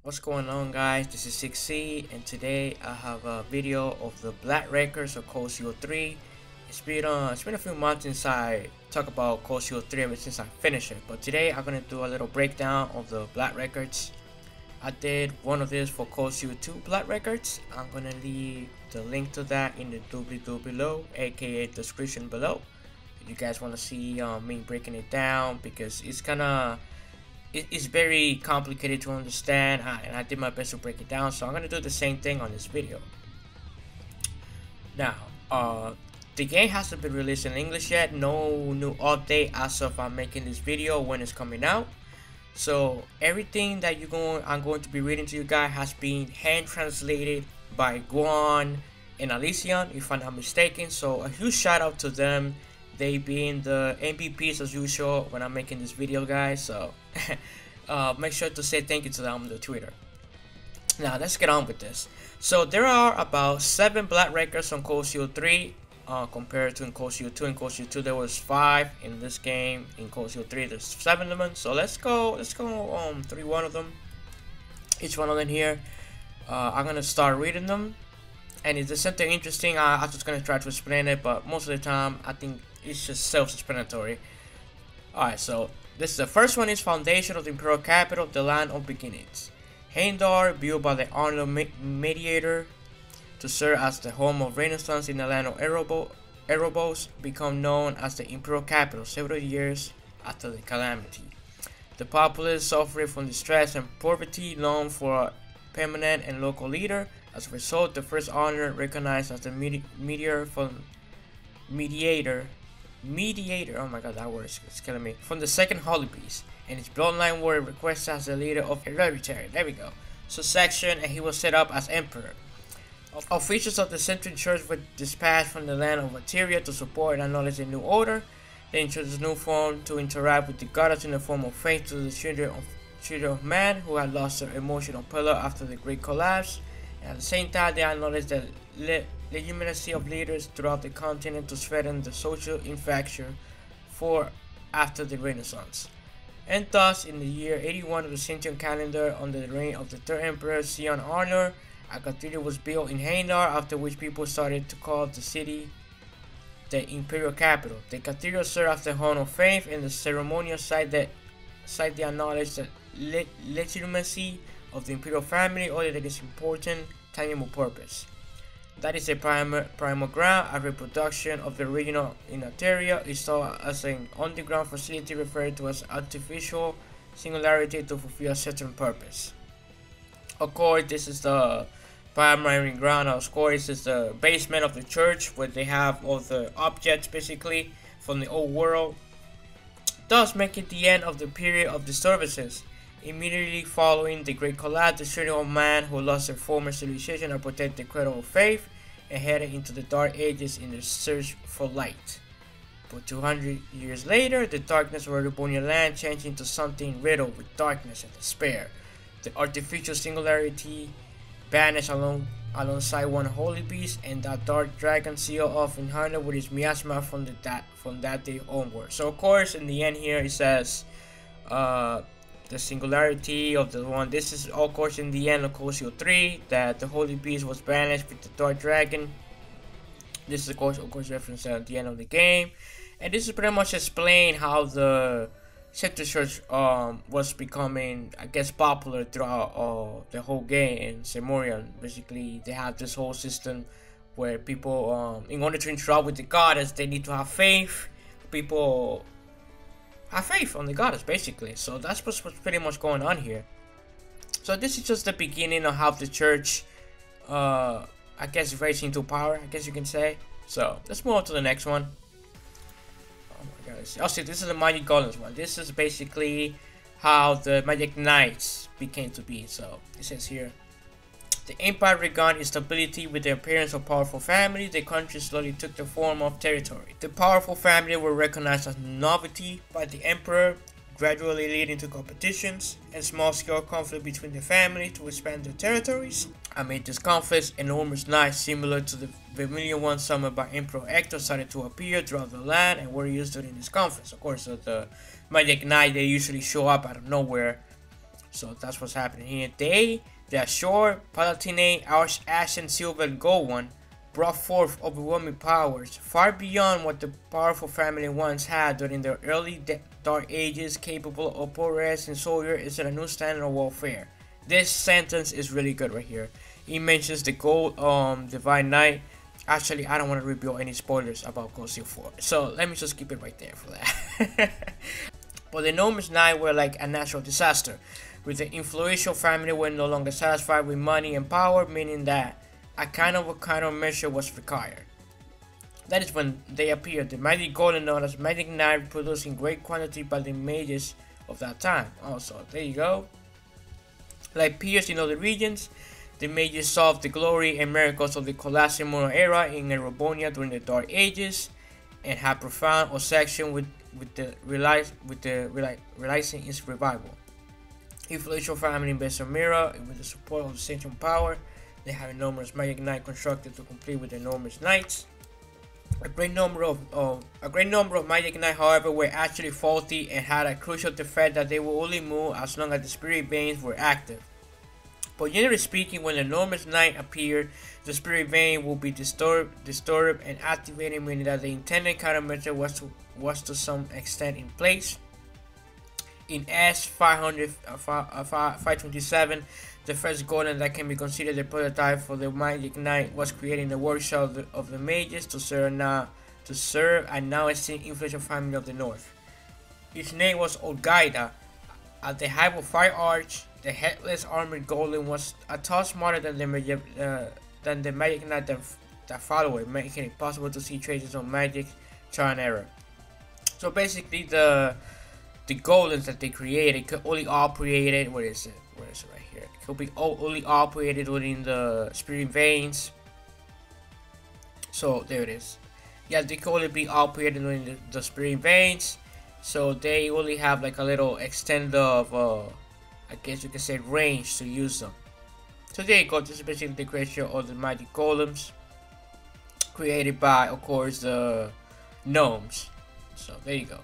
What's going on, guys? This is 6C, and today I have a video of the Black Records of Cold Steel 3. It's been a few months since I talk about Cold Steel 3 ever since I finished it, but today I'm gonna do a little breakdown of the Black Records. I did one of this for Cold Steel 2 Black Records. I'm gonna leave the link to that in the doobly-doo below, aka description below. If you guys want to see me breaking it down, because it's very complicated to understand, and I did my best to break it down, so I'm gonna do the same thing on this video. Now, the game hasn't been released in English yet. No new update as of I'm making this video when it's coming out. So everything that I'm going to be reading to you guys has been hand translated by Guan and Alician, if I'm not mistaken. So a huge shout out to them. They being the MVPs as usual when I'm making this video, guys. So make sure to say thank you to them on the Twitter. Now let's get on with this. So there are about 7 Black Records on Cold Steel 3 compared to in Cold Steel 2. In Cold Steel 2 there was 5. In this game, in Cold Steel 3 there's 7 of them. So let's go through one of them. Each one of them here. I'm gonna start reading them. And if there's something interesting, I'm just gonna try to explain it, but most of the time I think it's just self-explanatory. Alright, so the first one is Foundation of the Imperial Capital, the Land of Beginnings. Haindar, built by the Arnold Mediator to serve as the home of Renaissance in the land of Erebos, become known as the Imperial Capital several years after the calamity. The populace suffered from distress and poverty, longed for a permanent and local leader. As a result, the first honor recognized as the mediator, oh my god, that word is killing me, from the second Holy Beast, and his bloodline were requested as the leader of hereditary, there we go, succession, and he was set up as emperor. Officials of the Central Church were dispatched from the land of Materia to support and acknowledge the new order. They introduced a new form to interact with the goddess in the form of faith to the children of man who had lost their emotional pillar after the Great Collapse. And at the same time, they acknowledged the legitimacy of leaders throughout the continent to strengthen the social infrastructure for after the Renaissance. And thus, in the year 81 of the Central calendar, under the reign of the third emperor Sion Honor, a cathedral was built in Haindar, after which people started to call the city the imperial capital. The cathedral served as the home of faith and the ceremonial site that acknowledged the legitimacy of the imperial family, or that is important tangible purpose. That is a primal ground. A reproduction of the original in Materia is saw as an underground facility referred to as artificial singularity to fulfill a certain purpose. Of course, this is the primary ground. Of course, this is the basement of the church where they have all the objects basically from the old world, thus making the end of the period of the services. Immediately following the Great Collapse, the children of man who lost their former civilization are protected the cradle of faith and headed into the Dark Ages in their search for light. But 200 years later, the darkness of Erebonian land changed into something riddled with darkness and despair. The artificial singularity vanished alongside one holy beast, and that dark dragon sealed off in harness with his miasma from that day onward. So of course, in the end here it says, the singularity of the one. This is of course in the end of Cold Steel 3 that the Holy Beast was banished with the Dark Dragon. This is of course reference at the end of the game, and this is pretty much explain how the Central Church was becoming, I guess, popular throughout the whole game in Semorian. Basically, they have this whole system where people, in order to interact with the goddess, they need to have faith. People have faith on the goddess, basically. So that's what's pretty much going on here. So this is just the beginning of how the church, I guess, rising to power, I guess you can say. So let's move on to the next one. Oh my god! Oh, see, this is the Magic Golems one. This is basically how the Magic Knights became to be. So it says here, the empire regained its stability with the appearance of powerful families. The country slowly took the form of territory. The powerful family were recognized as novelty by the emperor, gradually leading to competitions and small-scale conflict between the family to expand their territories. Amid this conflict, enormous knights similar to the vermilion ones summoned by Emperor Hector started to appear throughout the land and were used during this conflict. Of course, the Magic Knight, they usually show up out of nowhere So that's what's happening here. They, the Azure, Palatine, Ash and Silver and Gold one, brought forth overwhelming powers, far beyond what the powerful family once had during their early Dark Ages, capable of oppressing soldiers is a new standard of warfare. This sentence is really good right here. He mentions the Gold Divine Knight. Actually, I don't want to reveal any spoilers about Gold Seal 4, so let me just keep it right there for that. But the enormous Knight were like a natural disaster, with the influential family were no longer satisfied with money and power, meaning that a kind of measure was required. That is when they appeared, the mighty golem known as Magic Knight, produced in great quantity by the mages of that time. Also, there you go. Like peers in other regions, the mages solved the glory and miracles of the Colosseum era in Erebonia during the Dark Ages, and had profound obsession with realizing its revival. Influential family in Besomira, with the support of the Central Power, they have enormous Magic Knight constructed to complete with enormous knights. A great number of Magic Knights, however, were actually faulty and had a crucial defect that they would only move as long as the spirit veins were active. But generally speaking, when the enormous Knight appeared, the spirit vein will be disturbed and activated, meaning that the intended countermeasure was to some extent in place. In S527, the first golem that can be considered the prototype for the Magic Knight was created in the workshop of the mages to serve a now extinct influential family of the north. Its name was Olgaida. At the height of Fire Arch, the headless armored golem was a touch smarter than the Magic Knight that followed it, making it possible to see traces of magic trial and error. So basically, the golems that they created could only operate it. Where is it right here? It could be only operated within the spirit veins. So there it is. Yeah, they could only be operated within the spirit veins. So they only have like a little extent of, I guess you can say, range to use them. So there you go. This is basically the creation of the magic golems, created by, of course, the gnomes. So there you go.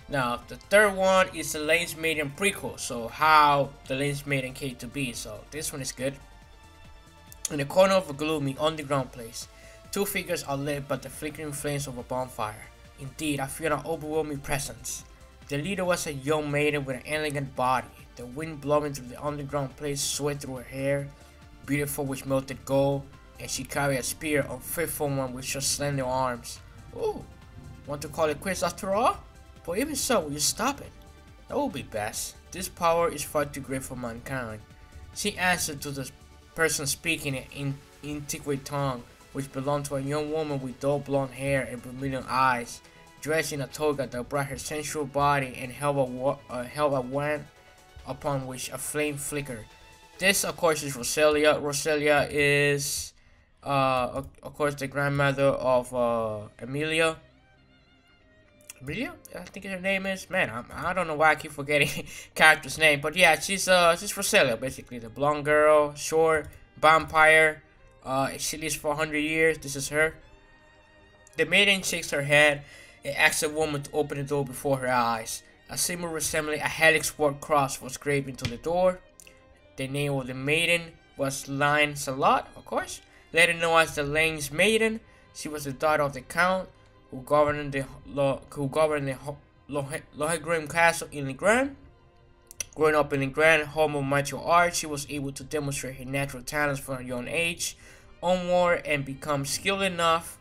Now, the third one is the Lance Maiden prequel, so how the Lance Maiden came to be. So this one is good. In the corner of a gloomy underground place, two figures are lit by the flickering flames of a bonfire. Indeed, I feel an overwhelming presence. The leader was a young maiden with an elegant body. The wind blowing through the underground place swept through her hair, beautiful with melted gold, and she carried a spear, unfaithful one with just slender arms. Ooh, want to call it quits after all? But even so, will you stop it? That would be best. This power is far too great for mankind. She answered to the person speaking in antiquate tongue, which belonged to a young woman with dull blonde hair and vermilion eyes, dressed in a toga that brought her sensual body and held a wand upon which a flame flickered. This, of course, is Roselia. Roselia is, of course, the grandmother of Emilia. Emilia? I think her name is. Man, I don't know why I keep forgetting character's name, but yeah, she's Roselia, basically the blonde girl, short, vampire. She lives for 100 years. This is her. The maiden shakes her head and asks the woman to open the door before her eyes. A symbol resembling a helix work cross was graved into the door. The name of the maiden was Lancelot, of course, later known as the Lance Maiden. She was the daughter of the count who governed the Lohengrin castle in Legrand. Growing up in Legrand, home of martial arts, she was able to demonstrate her natural talents from a young age onward and become skilled enough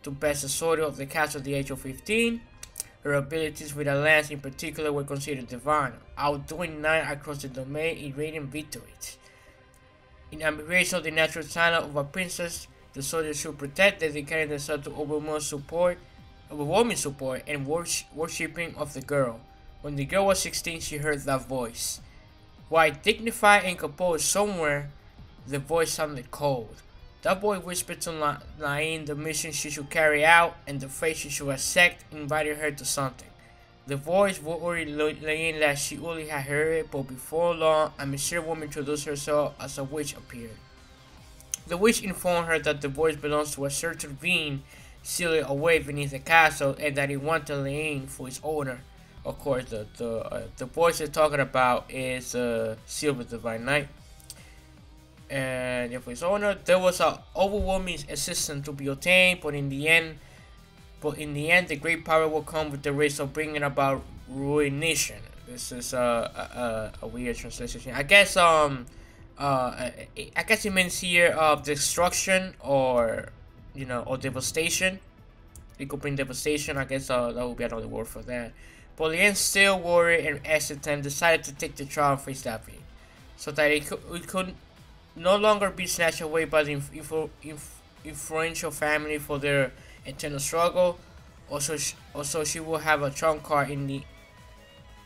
to best the sword of the castle at the age of 15. Her abilities with a lance in particular were considered divine, outdoing 9 across the domain in radiant victories. In admiration of the natural talent of a princess, the soldiers should protect, dedicating themselves to overwhelming support and worshipping of the girl. When the girl was 16, she heard that voice. While dignified and composed somewhere, the voice sounded cold. That boy whispered to Nain the mission she should carry out and the fate she should accept, invited her to something. The voice worried Nain that she only had heard it, but before long, a mysterious woman introduced herself as a witch appeared. The witch informed her that the voice belongs to a certain being sealed away beneath the castle and that he wanted Nain for his owner. Of course, the voice they're talking about is Silver Divine Knight. And if his owner, there was a overwhelming assistance to be obtained, but in the end, the great power will come with the risk of bringing about ruination. This is a weird translation. I guess it means here of destruction or or devastation. It could bring devastation. I guess that would be another word for that. But Lien, still worried and hesitant, decided to take the trial and face Daphne, so that it could no longer be snatched away by the influential family for their internal struggle. Also, she will have a trump card in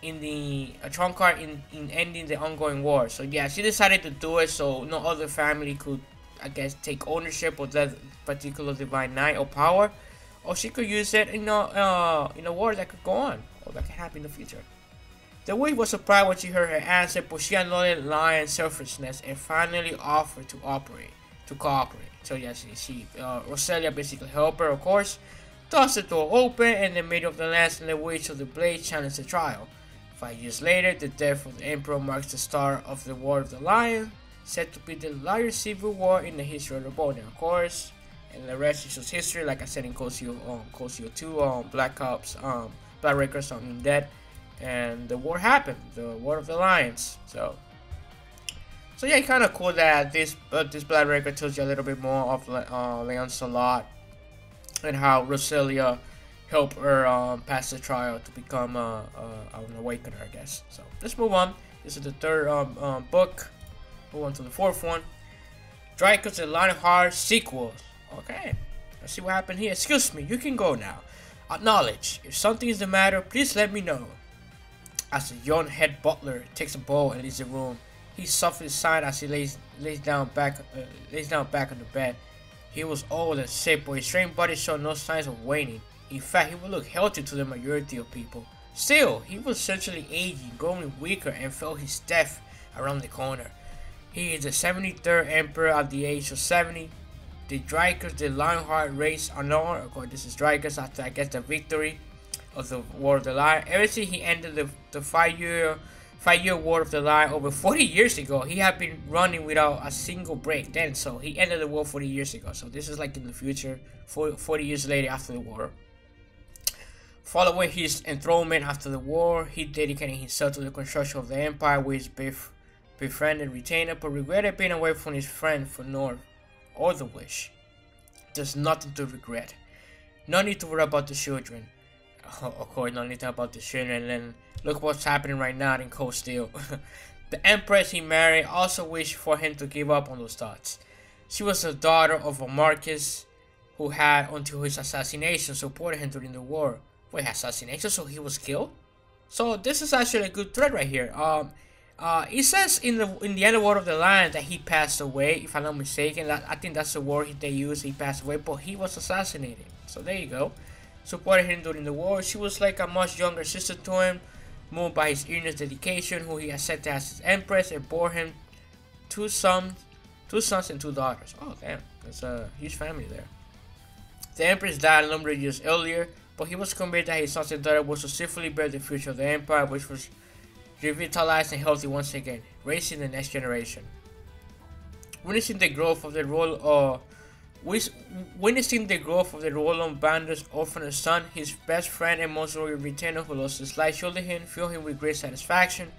ending the ongoing war. So yeah, she decided to do it so no other family could, I guess, take ownership of that particular divine knight or power, or she could use it in a war that could go on or that could happen in the future. The witch was surprised when she heard her answer, but she acknowledged Lion's selfishness and finally offered to cooperate. So yeah, Roselia basically helped her, of course, tossed the door open, and the Maiden of the Lance and the Witch of the Blade challenged the trial. 5 years later, the death of the Emperor marks the start of the War of the Lion, said to be the largest civil war in the history of the Rebellion, of course. And the rest is just history, like I said in Cold Steel 2, Black Ops, Black Records, Dead. And the war happened, the War of the Lions. So yeah, kind of cool that this Black Record tells you a little bit more of Lancelot and how Roselia helped her pass the trial to become an awakener, I guess. So let's move on. This is the third book. Move on to the fourth one. Dreichels and Lionheart sequel. Okay, let's see what happened here. Excuse me, you can go now. Acknowledge. If something is the matter, please let me know. As the young head butler takes a bowl and leaves the room, he softly sighed as he lays down back on the bed. He was old and sick, but his strained body showed no signs of waning. In fact, he would look healthy to the majority of people. Still, he was certainly aging, growing weaker, and felt his death around the corner. He is the 73rd emperor at the age of 70. The Dreichels, the Lionheart race honor. Of course, this is Dreichels after, I guess, the victory of the War of the Lion. Ever since he ended the five-year War of the Lion over 40 years ago, he had been running without a single break then. So he ended the war 40 years ago. So this is like in the future, 40 years later after the war. Following his enthronement after the war, he dedicated himself to the construction of the empire with his befriended retainer, but regretted being away from his friend for North or the Wish. There's nothing to regret. No need to worry about the children. Of course, no need to worry about the children. And look what's happening right now in Cold Steel. The empress he married also wished for him to give up on those thoughts. She was the daughter of a marquis who had, until his assassination, supported him during the war. Wait, assassination? So he was killed? So this is actually a good thread right here. It says in the end of War of the Lion that he passed away, if I'm not mistaken. I think that's the word they use. He passed away, but he was assassinated. So there you go. Supported him during the war. She was like a much younger sister to him, moved by his earnest dedication, who he accepted as his empress, and bore him two sons and 2 daughters. Oh damn, that's a huge family there. The empress died a number of years earlier, but he was convinced that his sons and daughter would successfully bear the future of the empire, which was revitalized and healthy once again, raising the next generation. Witnessing the growth of the Roland Bander's orphaned son, his best friend and most loyal retainer who lost his life shielded him, filled him with great satisfaction.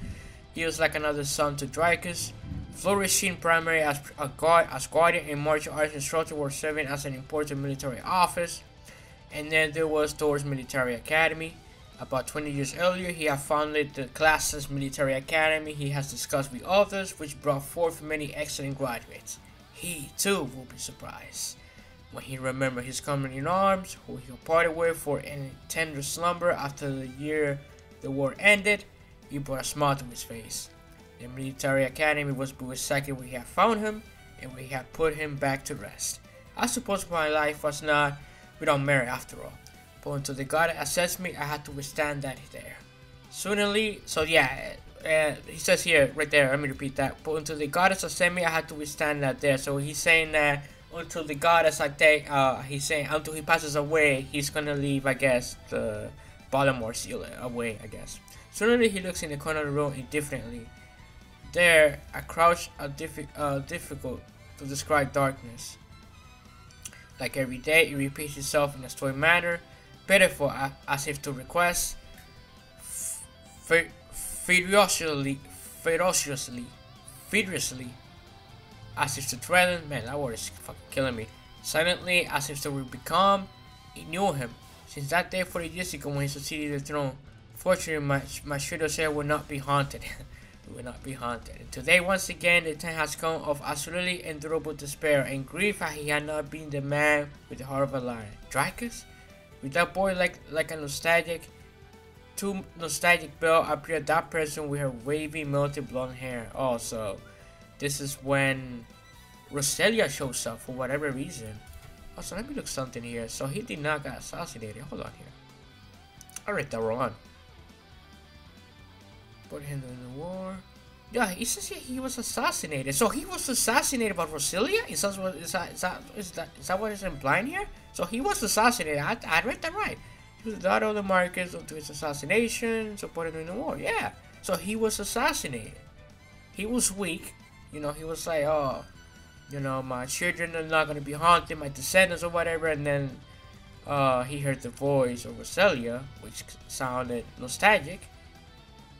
He was like another son to Dreichels, flourishing primarily as guardian and martial arts instructor, while serving as an important military office. And then there was Thor's Military Academy. About 20 years earlier, he had founded the Classes Military Academy he has discussed with others, which brought forth many excellent graduates. He, too, will be surprised when he remembered his companion in arms, who he parted with for a tender slumber after the war ended. He brought a smile to his face. The Military Academy was exactly where he had found him, and where he had put him back to rest. I suppose my life was not without merit after all. But until the god assessed me, I had to withstand that there. Soonerly, so yeah, he says here, right there, let me repeat that. But until the goddess assessed me, I had to withstand that there. So he's saying that until the goddess, he's saying until he passes away, he's gonna leave, I guess, the Baltimore seal away, I guess. Suddenly he looks in the corner of the room indifferently. There, a crouch, difficult to describe darkness. Like every day, it repeats itself in a stoic manner, pitiful as if to request, furiously, as if to threaten. Man, that word is fucking killing me. Silently, as if to become, it knew him. Since that day 40 years ago when he succeeded the throne, fortunately my Shutdown will not be haunted. It will not be haunted. And today, once again, the time has come of absolutely endurable despair and grief that he had not been the man with the heart of a lion. Dreichels? With that boy like a nostalgic, too nostalgic belle appeared that person with her wavy, melted blonde hair. Also, this is when Roselia shows up for whatever reason. Also, let me look something here. So he did not get assassinated. Hold on here. I read that wrong. Put him in the war. Yeah, he says he was assassinated. So he was assassinated by Roselia? Is that what is implying here? So he was assassinated. I read that right. He was the daughter of the Marcus to his assassination, supported him in the war. Yeah. So he was assassinated. He was weak. You know, he was like, oh, you know, my children are not gonna be haunted, my descendants or whatever, and then he heard the voice of Roselia, which sounded nostalgic.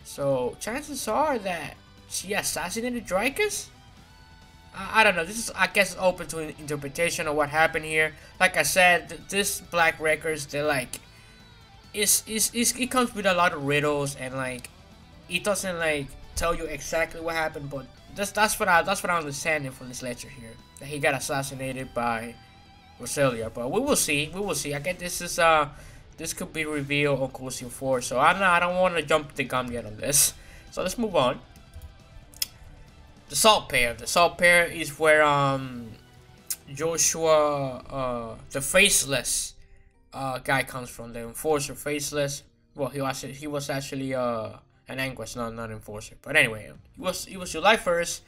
So chances are that she assassinated Dreichels? I don't know. This is, I guess, open to interpretation of what happened here. Like I said, this Black Records, they're like, it comes with a lot of riddles, and like, it doesn't like tell you exactly what happened, but that's what I'm understanding from this lecture here, that he got assassinated by Roselia. But we will see. I guess this could be revealed on Coliseum 4, so I don't want to jump the gun yet on this. So let's move on. The Salt Pair. The Salt Pair is where Joshua, the Faceless guy comes from. The Enforcer, Faceless. Well, he was actually an Anguish, not an Enforcer. But anyway, it was July 1st,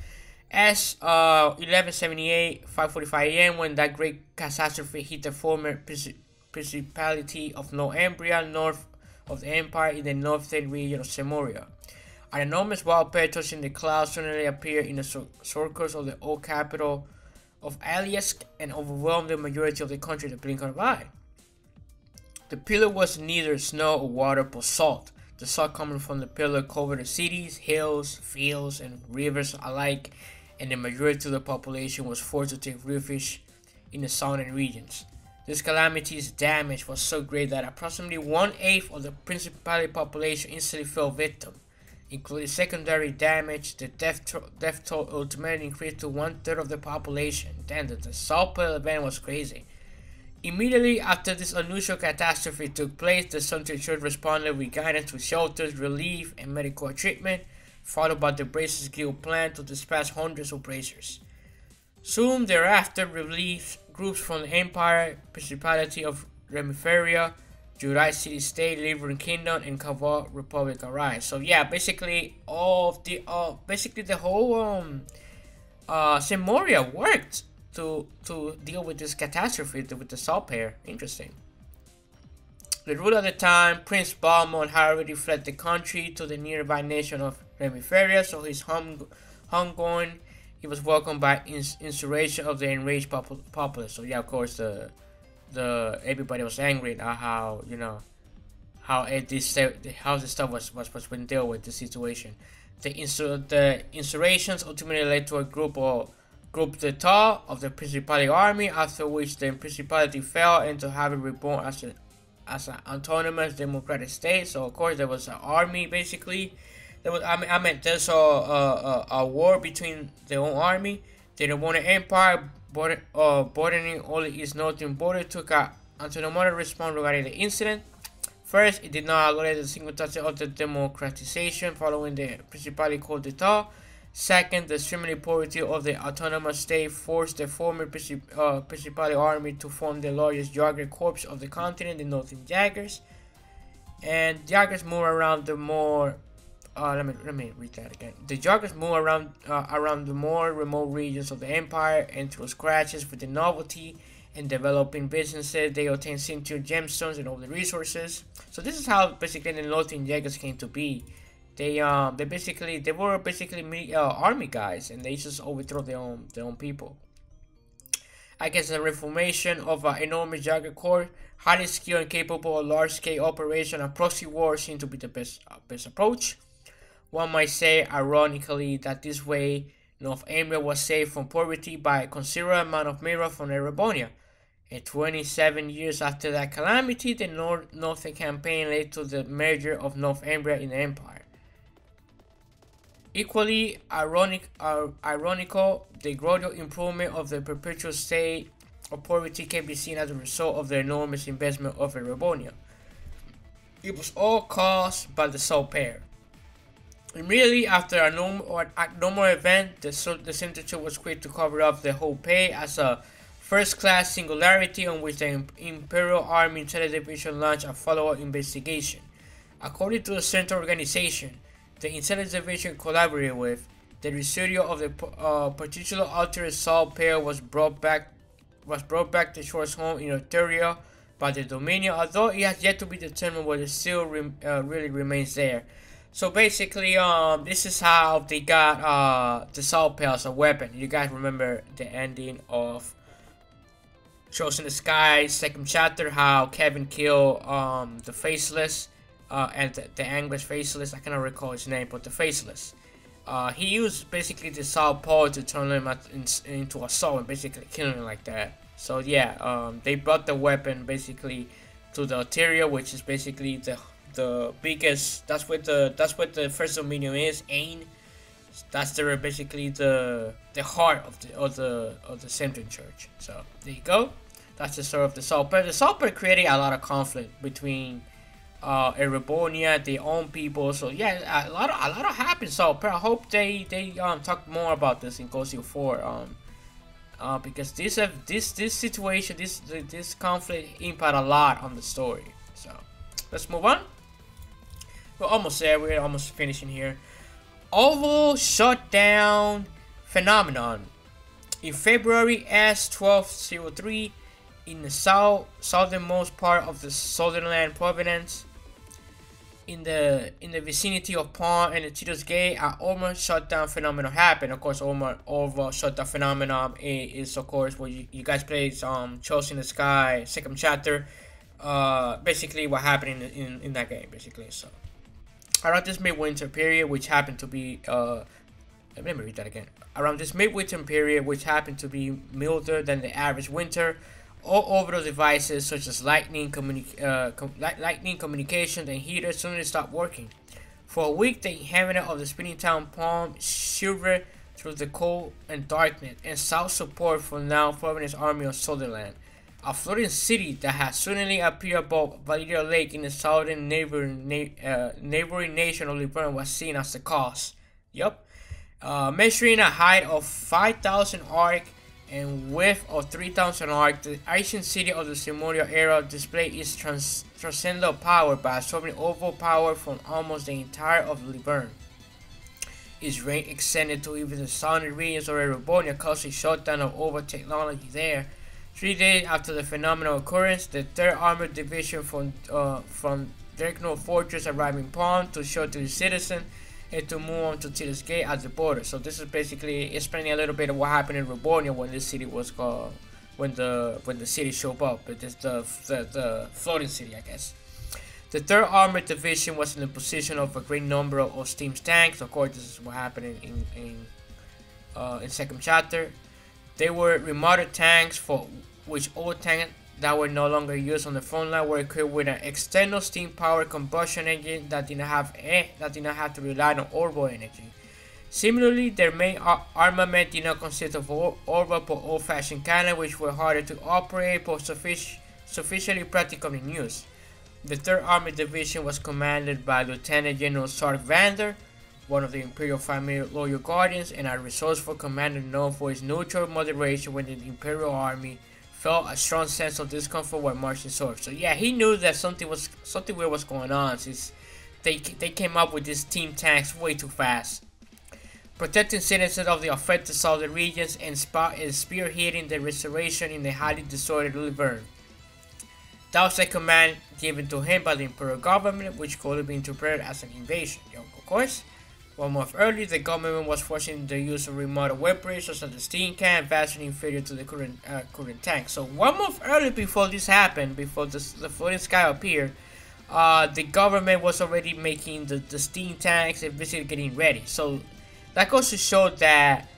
as 1178, 5:45 a.m. when that great catastrophe hit the former Principality of Northumbria, north of the empire in the northern region of Semoria. An enormous wild pair touching the clouds suddenly appeared in the circles of the old capital of Aliask and overwhelmed the majority of the country in the blink of an eye. The pillar was neither snow or water but salt. The salt coming from the pillar covered the cities, hills, fields, and rivers alike, and the majority of the population was forced to take refuge in the southern regions. This calamity's damage was so great that approximately 1/8 of the Principality population instantly fell victim. Including secondary damage, the death toll ultimately increased to 1/3 of the population. Damn, the Salt Pail event was crazy. Immediately after this unusual catastrophe took place, the Sunday Church responded with guidance to shelters, relief, and medical treatment, followed by the Bracers Guild plan to dispatch hundreds of bracers. Soon thereafter, relief groups from the Empire, Principality of Remiferia, Jurai City State, Liberian Kingdom, and Kaval Republic arrived. So yeah, basically the whole Semoria worked to deal with this catastrophe with the Salt Pair. Interesting. The ruler at the time, Prince Balmont, had already fled the country to the nearby nation of Remiferia, so he's homegoing. He was welcomed by insurrection of the enraged populace. So yeah, of course, everybody was angry at how, you know, how this stuff was being dealt with the situation. The insurrections ultimately led to a group d'état of the Principality army, after which the Principality fell into having reborn as an autonomous democratic state. So of course there was an army basically. There's a war between their own army. The Roman Empire, bordering all its northern border, took a autonomous response regarding the incident. First, it did not acknowledge a single touch of the democratization following the Principality coup d'etat. Second, the extreme poverty of the autonomous state forced the former Principality army to form the largest Jagger corps of the continent, the Northern Jaggers. And Jaggers move around the more let me read that again. The Jaggers move around the more remote regions of the empire and through scratches with the novelty and developing businesses. They obtained Centurion gemstones and all the resources. So this is how basically the Northern Jaegers came to be. They were basically army guys, and they just overthrow their own people. I guess the reformation of an enormous Jaeger corps, highly skilled and capable of large-scale operation and proxy war, seemed to be the best approach. One might say, ironically, that this way Northumbria was saved from poverty by a considerable amount of mirror from Erebonia. And 27 years after that calamity, the Northern campaign led to the merger of Northumbria in the empire. Equally ironical, the gradual improvement of the perpetual state of poverty can be seen as a result of the enormous investment of Erebonia. It was all caused by the salt pair. Immediately after a normal event, the Centurion was quick to cover up the whole pay as a first-class singularity on which the Imperial Army Intelligence Division launched a follow-up investigation. According to the Central Organization, the Intelligence Division collaborated with the residue of the particular altered salt pair was brought back to Short's home in Ontario by the Dominion, although it has yet to be determined whether it still really remains there. So basically, this is how they got the salt pail as a weapon. You guys remember the ending of Shows in the Sky, second chapter, how Kevin killed the Faceless and the Anglish Faceless. I cannot recall his name, but the Faceless. He used basically the salt pail to turn him into a salt and basically killing him like that. So yeah, they brought the weapon basically to the Ontario, which is basically the biggest. That's what the First Dominion is. Ain. That's basically the heart of the Central Church. So there you go. That's the story of the salt pair. The salt pair created a lot of conflict between Erebonia, their own people. So yeah, a lot of happened. So I hope they talk more about this in Ghost 4. Because this situation, this conflict impact a lot on the story. So let's move on. We're almost there. We're almost finishing here. Oval Shutdown phenomenon. In February S1203, in the southernmost part of the Sutherland Province, in the vicinity of Pond and the Tito's Gate, an Oval Shutdown phenomenon happened. Of course, Oval Shutdown phenomenon is of course what you guys played. Shows in the Sky, second chapter. Basically, what happened in that game, basically. So around this midwinter period, which happened to be let me read that again. Around this midwinter period, which happened to be milder than the average winter, all orbital devices such as lightning communications and heaters suddenly stopped working. For a week, the inhabitant of the spinning town Palm shivered through the cold and darkness and sought support from now Providence Army of Sutherland. A floating city that had suddenly appeared above Validia Lake in the southern neighboring nation of Laverne was seen as the cause. Yup. Measuring a height of 5,000 arc and width of 3,000 arc, the ancient city of the Simonial era displayed its transcendental power by absorbing overall power from almost the entire of Laverne. Its reign extended to even the southern regions of Erebonia, causing a shutdown of over technology there. 3 days after the phenomenal occurrence, the 3rd Armored Division from Dreichels Fortress arrived in Pond to shelter the citizens and to move on to Tito's Gate at the border. So this is basically explaining a little bit of what happened in Erebonia when this city was called, when the city showed up. But it's the floating city, I guess. The 3rd Armored Division was in the position of a great number of steam tanks. Of course, this is what happened in second chapter. They were remodeled tanks for which old tanks that were no longer used on the front line were equipped with an external steam-powered combustion engine that did not have to rely on orbital energy. Similarly, their main armament did not consist of orbital but old-fashioned cannons, which were harder to operate but sufficiently practical in use. The 3rd Armored Division was commanded by Lieutenant General Sark Vander, one of the Imperial family loyal guardians, and a resourceful commander known for his neutral moderation when the Imperial Army felt a strong sense of discomfort while marching south. So yeah, he knew that something weird was going on since they came up with these team tanks way too fast. protecting citizens of the affected southern regions and spearheading the restoration in the highly disordered Laverne. That was a command given to him by the imperial government, which could be interpreted as an invasion. Of course, 1 month earlier, the government was forcing the use of remote weaponry such as the steam cannon, vastly inferior to the current tank. So 1 month earlier, before this happened, before the floating sky appeared, the government was already making the steam tanks and basically getting ready. So that goes to show that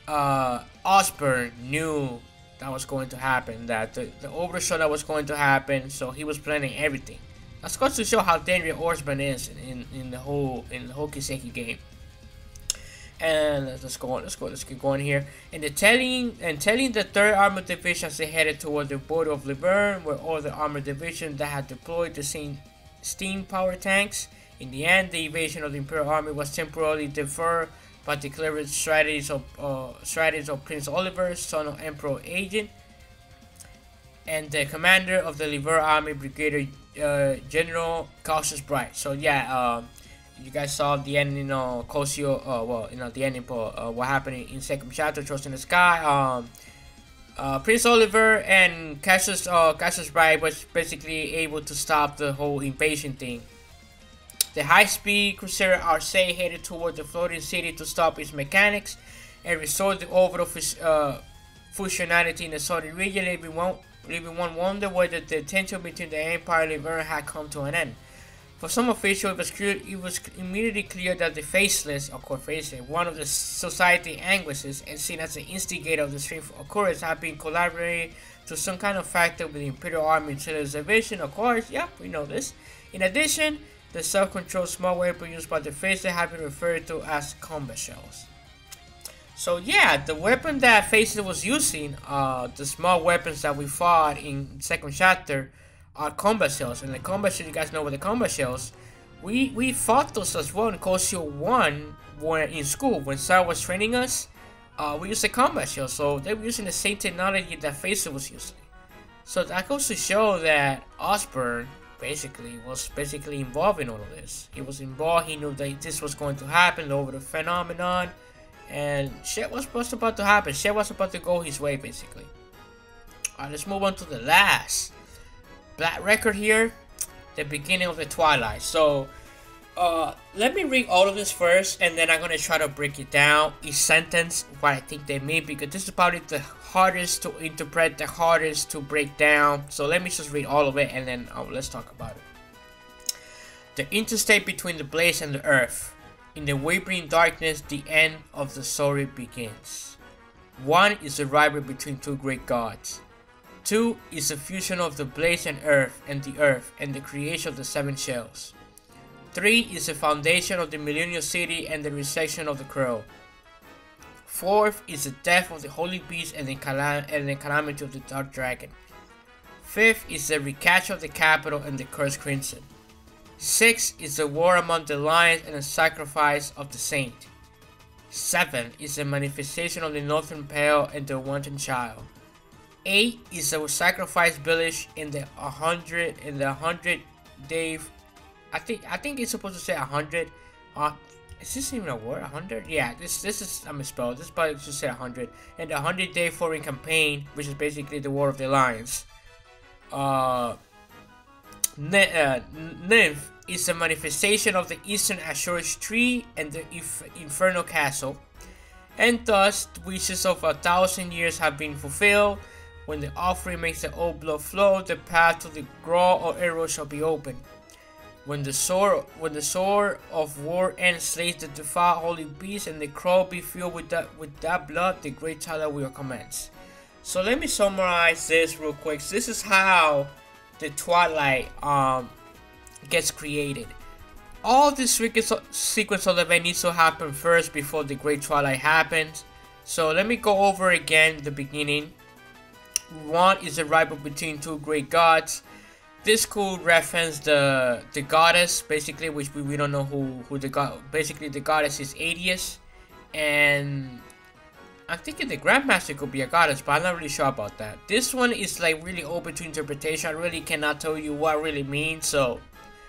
Osborn knew that was going to happen, that the overshow that was going to happen, so he was planning everything. That's goes to show how dangerous Osborn is in the whole Kiseki game. And let's keep going here. And telling the 3rd Armored Division as they headed toward the border of Laverne, where all the armored divisions that had deployed the same steam power tanks. In the end, the invasion of the Imperial Army was temporarily deferred by the clever strategies of Prince Oliver, son of Emperor Agent, and the commander of the Laverne Army, Brigadier General Cautious Bright. So yeah, you guys saw the ending, Cosio, the ending for what happened in second chapter, Trust in the Sky. Prince Oliver and Cassius Bright was basically able to stop the whole invasion thing. The high-speed cruiser Arcee headed toward the floating city to stop its mechanics and restore the overall functionality in the southern region, leaving one wonder whether the tension between the Empire and Laverne had come to an end. For some officials, it was immediately clear that the Faceless, of course Faceless, one of the society anguishes and seen as the instigator of the strange occurrence, had been collaborating to some kind of factor with the Imperial Army Intelligence Division. Of course, yep, we know this. In addition, the self-controlled small weapon used by the Faceless have been referred to as combat shells. So yeah, the weapon that Faceless was using, the small weapons that we fought in second chapter, are combat shells. And the combat shells, you guys know what the combat shells, we fought those as well in Cosio 1 when in school, when Sarah was training us. We used the combat shell, so they were using the same technology that Faceless was using. So that goes to show that Osborn was involved in all of this. He was involved, he knew that this was going to happen over the phenomenon, and shit was about to happen. Shit was about to go his way, basically. Alright, let's move on to the last black record here, the beginning of the Twilight. So, let me read all of this first, and then I'm gonna try to break it down each sentence, what I think they mean, because this is probably the hardest to interpret, the hardest to break down. So let me just read all of it, and then let's talk about it. The interstate between the blaze and the earth. In the wavering darkness, the end of the story begins. 1 is the rivalry between 2 great gods. 2 is the fusion of the blaze and the earth, and the creation of the 7 shells. 3 is the foundation of the Millennial City and the resection of the crow. 4th is the death of the Holy Beast and the calamity of the Dark Dragon. 5th is the recapture of the capital and the Cursed Crimson. 6th is the war among the lions and the sacrifice of the saint. 7th is the manifestation of the Northern Pale and the wanton child. 8 is the sacrifice village in the 100 day. I think it's supposed to say 100. Is this even a word? 100? Yeah, this is a misspell. This probably should say 100. And the 100-day foreign campaign, which is basically the War of the Lions. Nymph is a manifestation of the Eastern Azorius tree and the Infernal Castle. And thus, the wishes of 1,000 years have been fulfilled. When the offering makes the old blood flow, the path to the Graw or arrow shall be open. When the sword of war ends, slays the defiled holy beast, and the crow be filled with that blood, the great Twilight will commence. So let me summarize this real quick. So this is how the Twilight gets created. All this sequence of events needs to happen first before the great Twilight happens. So let me go over again the beginning. 1 is the rival between 2 great gods. This could reference the goddess, basically, which we don't know who the god. Basically, the goddess is Adius, and I'm thinking the Grandmaster could be a goddess, but I'm not really sure about that. This one is like really open to interpretation. I really cannot tell you what it really means, so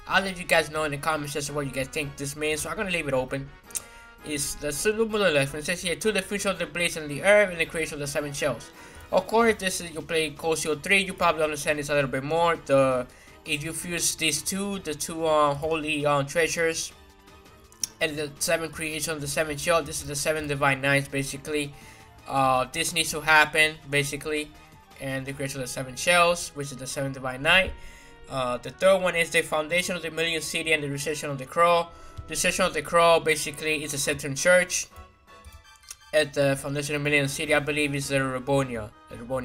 I'll let you guys know in the comment section what you guys think this means. So I'm gonna leave it open. is the similar reference. It says here, to the future of the blaze and the earth and the creation of the 7 shells. Of course, this is, you play Cosio 3, you probably understand this a little bit more. If you fuse these two, the two holy treasures, and the 7 creation of the 7 shell, this is the 7 divine knights basically. This needs to happen basically, and the creation of the 7 shells, which is the 7 divine knight. The third one is the foundation of the Million City and the recession of the Crow. The recession of the Crow basically is a Central Church. At the foundation of Million City, I believe is the Rebonia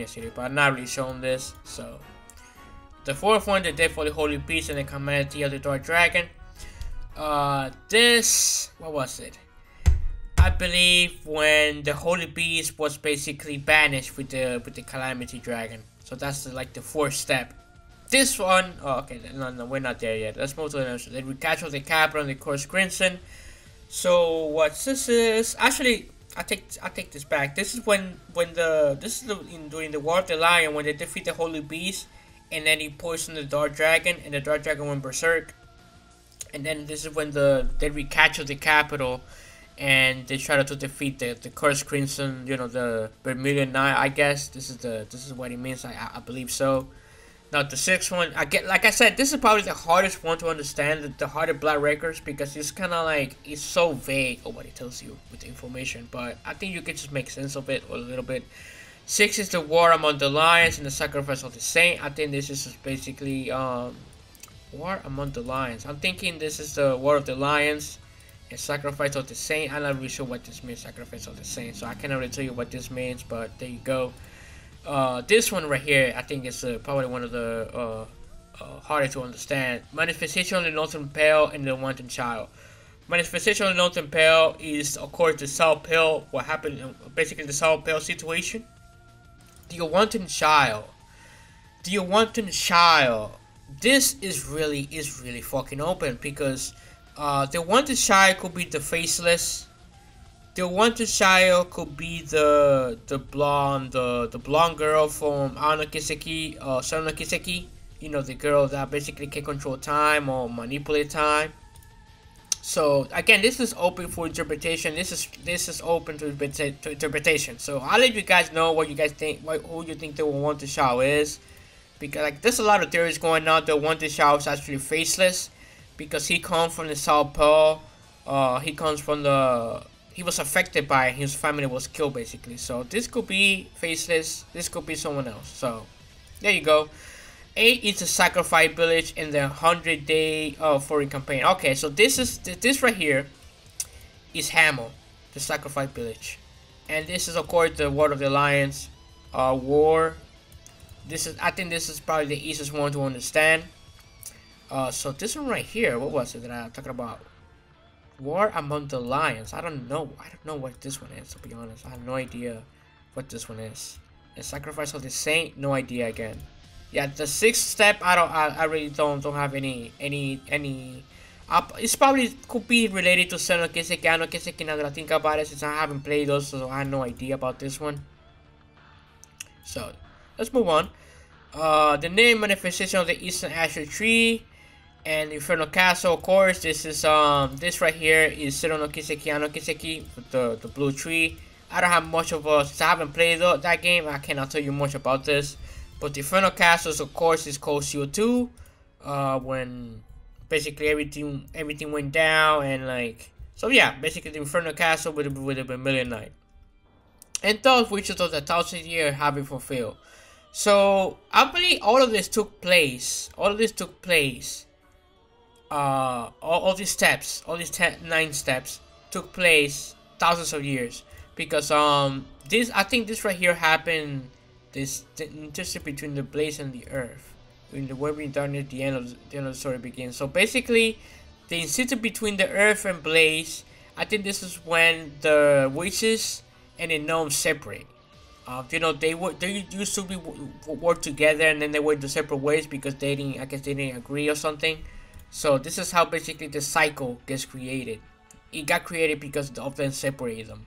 city, but I'm not really showing this. So the fourth one, the death of the Holy Beast and the calamity of the Dark Dragon. This, what was it? I believe when the Holy Beast was basically banished with the Calamity Dragon. So that's like the fourth step. This one, oh, okay, no, we're not there yet. Let's move to the next one. The recapture of the capital and the Course Crimson. So what this is, actually, I take this back. This is during the War of the Lion when they defeat the Holy Beast, and then he poisoned the Dark Dragon, and the Dark Dragon went berserk. And then this is when they recapture the capital, and they try to defeat the Cursed Crimson, you know, the Vermilion Knight. I guess this is what it means. I believe so. Now the sixth one, like I said, this is probably the hardest one to understand, the Heart of Black Records, because it's kind of like, it's so vague of what it tells you with the information, but I think you can just make sense of it a little bit. 6 is the War Among the Lions and the Sacrifice of the Saint. I think this is basically War Among the Lions. I'm thinking this is the War of the Lions and Sacrifice of the Saint. I'm not really sure what this means, Sacrifice of the Saint, so I cannot really tell you what this means, but there you go. This one right here, I think is probably one of the hardest to understand. Manifestation of the Northern Pale and the Wanton Child. Manifestation of the Northern Pale is, of course, the South Pale. What happened? Basically, the South Pale situation. The Wanton Child. The Wanton Child. This is really fucking open, because the Wanton Child could be the Faceless. The Wanted Child could be the blonde girl from Ano Kiseki, Sono Kiseki. You know, the girl that basically can control time or manipulate time. So again, this is open for interpretation. This is open to interpretation. So I'll let you guys know what you guys think, who you think the Wanted Child is, because like there's a lot of theories going on. The Wanted Child is actually faceless because he comes from the South Pole. He comes from he was affected by it. His family was killed basically. So this could be faceless. This could be someone else. So there you go. 8 is the Sacrifice Village in the 100-day foreign campaign. Okay, so this right here is Hamel, the Sacrifice Village, and this is of course the War of the Alliance, War. I think this is probably the easiest one to understand. So this one right here, what was it that I'm talking about? War Among the Lions. I don't know what this one is, to be honest. I have no idea what this one is. The Sacrifice of the Saint, no idea again. Yeah, the 6th step, I really don't have any. It's probably could be related to Sono Kiseki, Ano Kiseki, now that I think about it, since I haven't played those, so I have no idea about this one. So let's move on. The name Manifestation of the Eastern Asher Tree. And Infernal Castle, of course, this is this right here is Sono Kiseki, Ano Kiseki, with the blue tree. I don't have much of since I haven't played that game, I cannot tell you much about this. But the Infernal Castles, of course, is called CO2. When basically everything went down, and like, so yeah, basically the Infernal Castle with the Vermilion Knight. And those wishes of the 1,000 years have been fulfilled. So I believe all of this took place. All these steps, all these 9 steps took place thousands of years, because I think this right here happened, this just between the blaze and the earth, when the world being done at the end of the story begins. So basically, the incident between the earth and blaze, I think this is when the witches and the gnomes separate. You know, they used to work together, and then they went to separate ways because they didn't agree or something. So this is how basically the cycle gets created. It got created because of them separated them.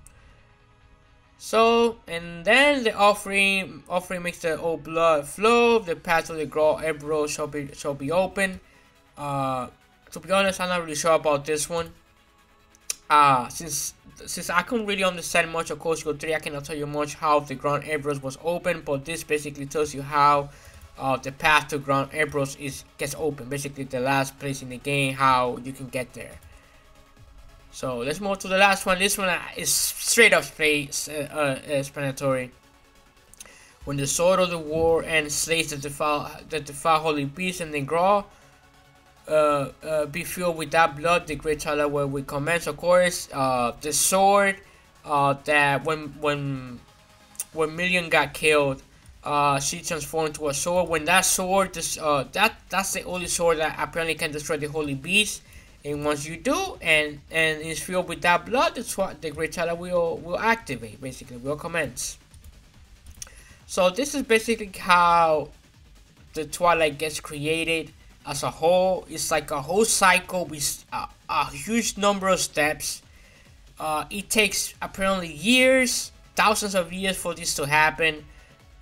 So, and then the offering makes the old blood flow. The path of the Grawl Emperor shall be open. To be honest, I'm not really sure about this one. Since since I couldn't really understand much of Cosio 3, I cannot tell you much how the Ground Emeralds was open, but this basically tells you how the path to Ground Emeralds gets open. Basically, the last place in the game, how you can get there. So let's move to the last one. This one is straight up explanatory. When the sword of the war and slays the defile holy beast and then grow, be filled with that blood, the great Twilight will commence. Of course, the sword that when Million got killed, she transformed into a sword. When that sword, that's the only sword that apparently can destroy the holy beast. And once you do, and it's filled with that blood, that's what the great Twilight will activate. Basically, will commence. So this is basically how the Twilight gets created as a whole. It's like a whole cycle with a huge number of steps. It takes apparently years, thousands of years for this to happen.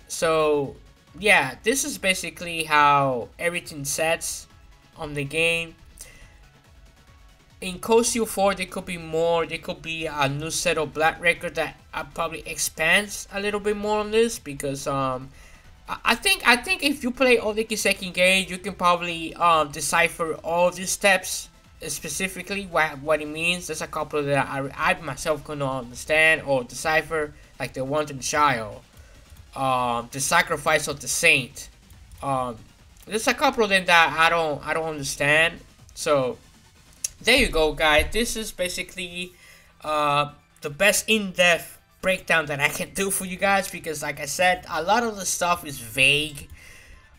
So yeah, this is basically how everything sets on the game. In Cosio 4, there could be more. There could be a new set of Black Record that probably expands a little bit more on this, because I think if you play all the Kiseki games, you can probably decipher all these steps, specifically what it means. There's a couple that I myself cannot understand or decipher, like the Wanted Child, the Sacrifice of the Saint. There's a couple of them that I don't understand. So there you go, guys. This is basically the best in-depth breakdown that I can do for you guys, because like I said, a lot of the stuff is vague.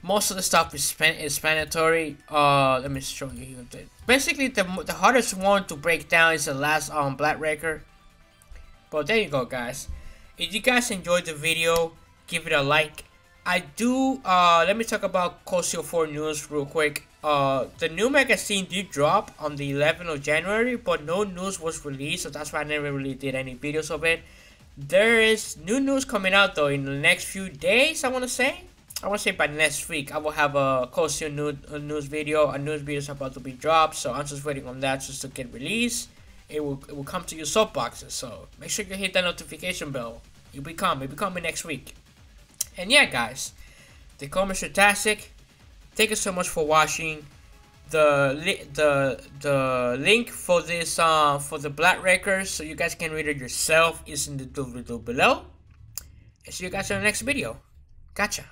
Most of the stuff is explanatory. Let me show you here. Basically, the hardest one to break down is the last Black Record. But there you go, guys. If you guys enjoyed the video, give it a like. I do let me talk about Cosio 4 news real quick. The new magazine did drop on the 11th of January, but no news was released, so that's why I never really did any videos of it. There is new news coming out though in the next few days. I want to say by next week I will have a Cosio news video. A news video is about to be dropped, so I'm just waiting on that just to get released. It will come to your soapboxes, so make sure you hit that notification bell. It'll be coming next week. And yeah, guys, the comments are fantastic. Thank you so much for watching. The link for this for the Black Records, so you guys can read it yourself, is in the doobly-doo below. And see you guys in the next video. Gotcha.